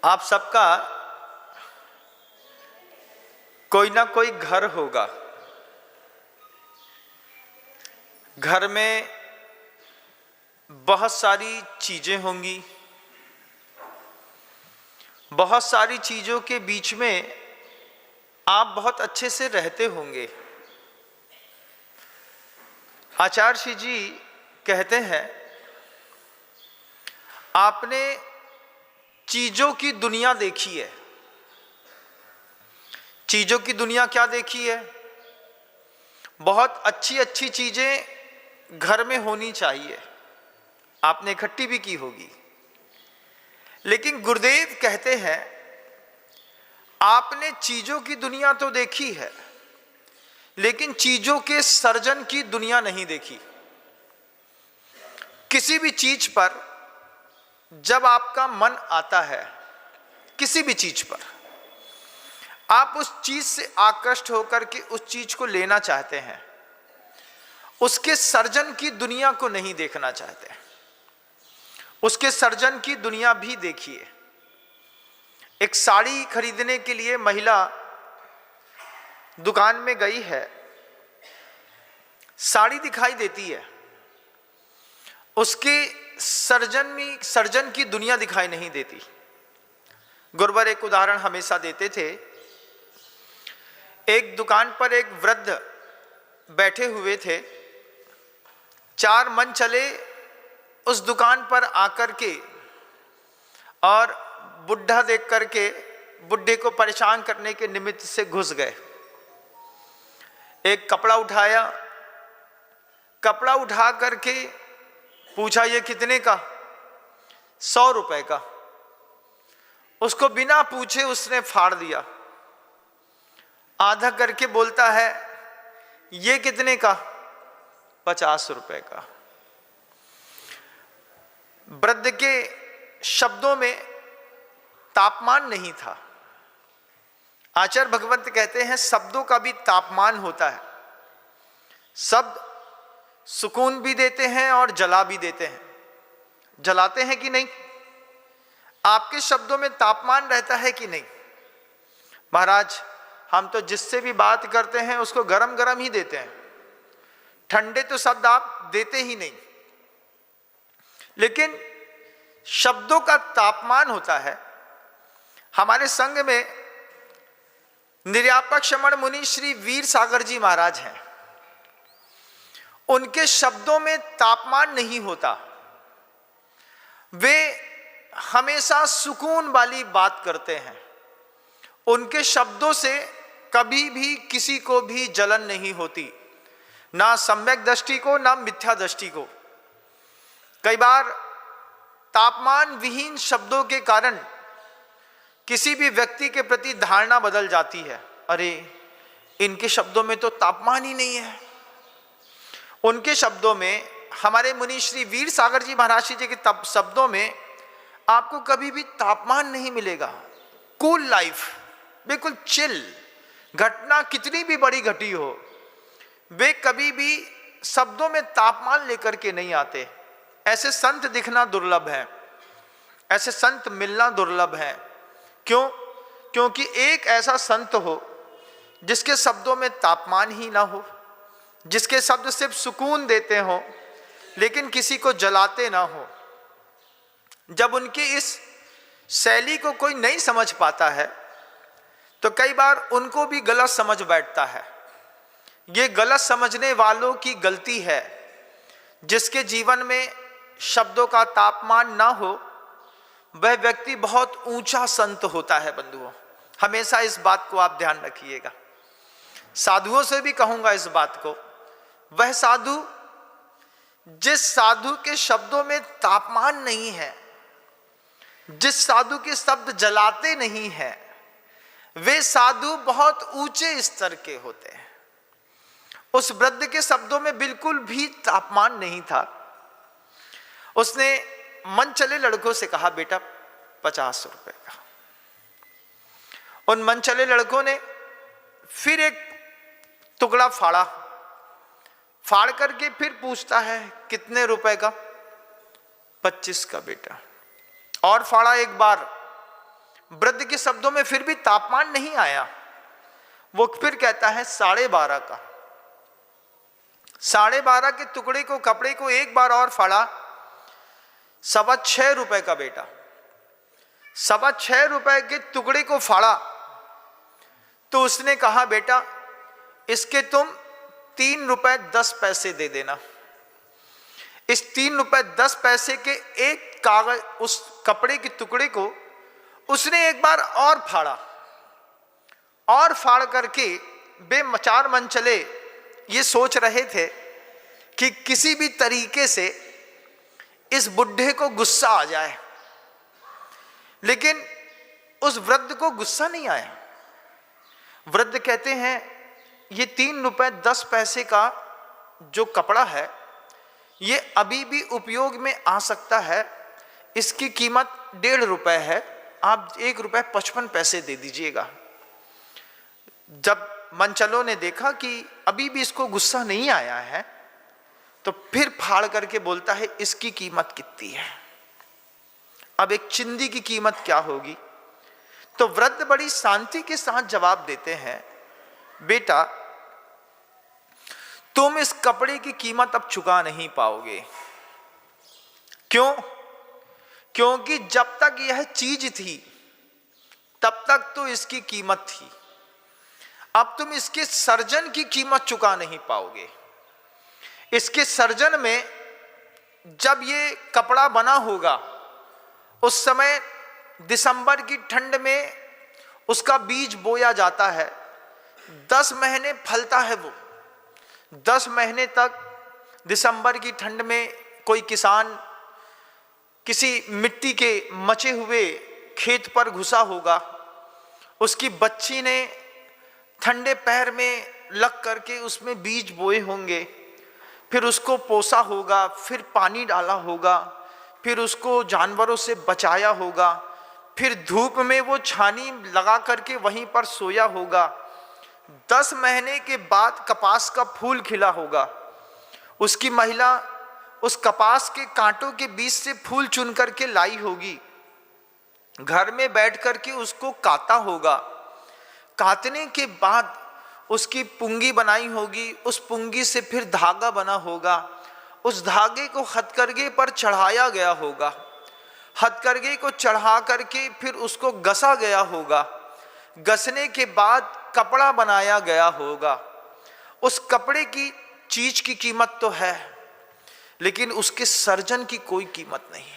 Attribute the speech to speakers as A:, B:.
A: आप सबका कोई ना कोई घर होगा। घर में बहुत सारी चीजें होंगी। बहुत सारी चीजों के बीच में आप बहुत अच्छे से रहते होंगे। आचार्य जी कहते हैं, आपने चीजों की दुनिया देखी है। चीजों की दुनिया क्या देखी है? बहुत अच्छी अच्छी चीजें घर में होनी चाहिए, आपने इकट्ठी भी की होगी। लेकिन गुरुदेव कहते हैं, आपने चीजों की दुनिया तो देखी है, लेकिन चीजों के सर्जन की दुनिया नहीं देखी। किसी भी चीज पर जब आपका मन आता है, किसी भी चीज पर आप उस चीज से आकृष्ट होकर के उस चीज को लेना चाहते हैं, उसके सर्जन की दुनिया को नहीं देखना चाहते। उसके सर्जन की दुनिया भी देखिए। एक साड़ी खरीदने के लिए महिला दुकान में गई है, साड़ी दिखाई देती है, उसके सर्जन की दुनिया दिखाई नहीं देती। गुरुवर एक उदाहरण हमेशा देते थे। एक दुकान पर एक वृद्ध बैठे हुए थे। 4 मन चले उस दुकान पर आकर के और बुढ़ा देख करके बुढ़े को परेशान करने के निमित्त से घुस गए। एक कपड़ा उठाया, कपड़ा उठा करके पूछा, ये कितने का? 100 रुपए का। उसको बिना पूछे उसने फाड़ दिया। आधा करके बोलता है, ये कितने का? 50 रुपए का। वृद्ध के शब्दों में तापमान नहीं था। आचार्य भगवंत कहते हैं, शब्दों का भी तापमान होता है। शब्द सुकून भी देते हैं और जला भी देते हैं। जलाते हैं कि नहीं? आपके शब्दों में तापमान रहता है कि नहीं? महाराज, हम तो जिससे भी बात करते हैं उसको गरम गरम ही देते हैं, ठंडे तो शब्द आप देते ही नहीं। लेकिन शब्दों का तापमान होता है। हमारे संघ में निर्यापक श्रमण मुनि श्री वीर सागर जी महाराज हैं। उनके शब्दों में तापमान नहीं होता। वे हमेशा सुकून वाली बात करते हैं। उनके शब्दों से कभी भी किसी को भी जलन नहीं होती, ना सम्यक दृष्टि को ना मिथ्या दृष्टि को। कई बार तापमान विहीन शब्दों के कारण किसी भी व्यक्ति के प्रति धारणा बदल जाती है। अरे, इनके शब्दों में तो तापमान ही नहीं है। उनके शब्दों में, हमारे मुनि श्री वीर सागर जी महाराज जी के शब्दों में आपको कभी भी तापमान नहीं मिलेगा। कूल लाइफ, बिल्कुल चिल। घटना कितनी भी बड़ी घटी हो, वे कभी भी शब्दों में तापमान लेकर के नहीं आते। ऐसे संत दिखना दुर्लभ है, ऐसे संत मिलना दुर्लभ है। क्यों? क्योंकि एक ऐसा संत हो जिसके शब्दों में तापमान ही ना हो, जिसके शब्द सिर्फ सुकून देते हो लेकिन किसी को जलाते ना हो। जब उनकी इस शैली को कोई नहीं समझ पाता है तो कई बार उनको भी गलत समझ बैठता है। ये गलत समझने वालों की गलती है। जिसके जीवन में शब्दों का तापमान ना हो, वह व्यक्ति बहुत ऊंचा संत होता है। बंधुओं, हमेशा इस बात को आप ध्यान रखिएगा। साधुओं से भी कहूंगा इस बात को। वह साधु जिस साधु के शब्दों में तापमान नहीं है, जिस साधु के शब्द जलाते नहीं हैं, वे साधु बहुत ऊंचे स्तर के होते हैं। उस वृद्ध के शब्दों में बिल्कुल भी तापमान नहीं था। उसने मन चले लड़कों से कहा, बेटा 50 रुपए का। उन मन चले लड़कों ने फिर एक टुकड़ा फाड़ा। फाड़ करके फिर पूछता है, कितने रुपए का? 25 का बेटा। और फाड़ा एक बार, वृद्ध के शब्दों में फिर भी तापमान नहीं आया। वो फिर कहता है 12.5 का। 12.5 के टुकड़े को, कपड़े को एक बार और फाड़ा, 6.25 रुपए का बेटा। 6.25 रुपए के टुकड़े को फाड़ा तो उसने कहा बेटा इसके तुम 3 रुपए 10 पैसे दे देना। इस 3 रुपए 10 पैसे के एक कागज, उस कपड़े के टुकड़े को उसने एक बार और फाड़ा, और फाड़ करके वे चार मन चले ये सोच रहे थे कि किसी भी तरीके से इस बुढ़े को गुस्सा आ जाए, लेकिन उस वृद्ध को गुस्सा नहीं आया। वृद्ध कहते हैं ये 3 रुपए 10 पैसे का जो कपड़ा है ये अभी भी उपयोग में आ सकता है, इसकी कीमत 1.5 रुपए है, आप 1 रुपए 55 पैसे दे दीजिएगा। जब मनचलों ने देखा कि अभी भी इसको गुस्सा नहीं आया है तो फिर फाड़ करके बोलता है इसकी कीमत कितनी है, अब एक चिंदी की कीमत क्या होगी। तो वृद्ध बड़ी शांति के साथ जवाब देते हैं बेटा तुम इस कपड़े की कीमत अब चुका नहीं पाओगे। क्यों? क्योंकि जब तक यह चीज थी तब तक तो इसकी कीमत थी, अब तुम इसके सर्जन की कीमत चुका नहीं पाओगे। इसके सर्जन में जब ये कपड़ा बना होगा उस समय दिसंबर की ठंड में उसका बीज बोया जाता है, 10 महीने फलता है वो। 10 महीने तक दिसंबर की ठंड में कोई किसान किसी मिट्टी के मचे हुए खेत पर घुसा होगा, उसकी बच्ची ने ठंडे पैर में लग करके उसमें बीज बोए होंगे, फिर उसको पोसा होगा, फिर पानी डाला होगा, फिर उसको जानवरों से बचाया होगा, फिर धूप में वो छानी लगा करके वहीं पर सोया होगा। 10 महीने के बाद कपास का फूल खिला होगा, उसकी महिला उस कपास के कांटों के बीच से फूल चुन करके लाई होगी, घर में बैठ करके उसको काता होगा, काटने के बाद उसकी पुंगी बनाई होगी, उस पुंगी से फिर धागा बना होगा, उस धागे को हथकरघे पर चढ़ाया गया होगा, हथकरघे को चढ़ा करके फिर उसको घसा गया होगा, घसने के बाद कपड़ा बनाया गया होगा। उस कपड़े की चीज की कीमत तो है लेकिन उसके सर्जन की कोई कीमत नहीं है।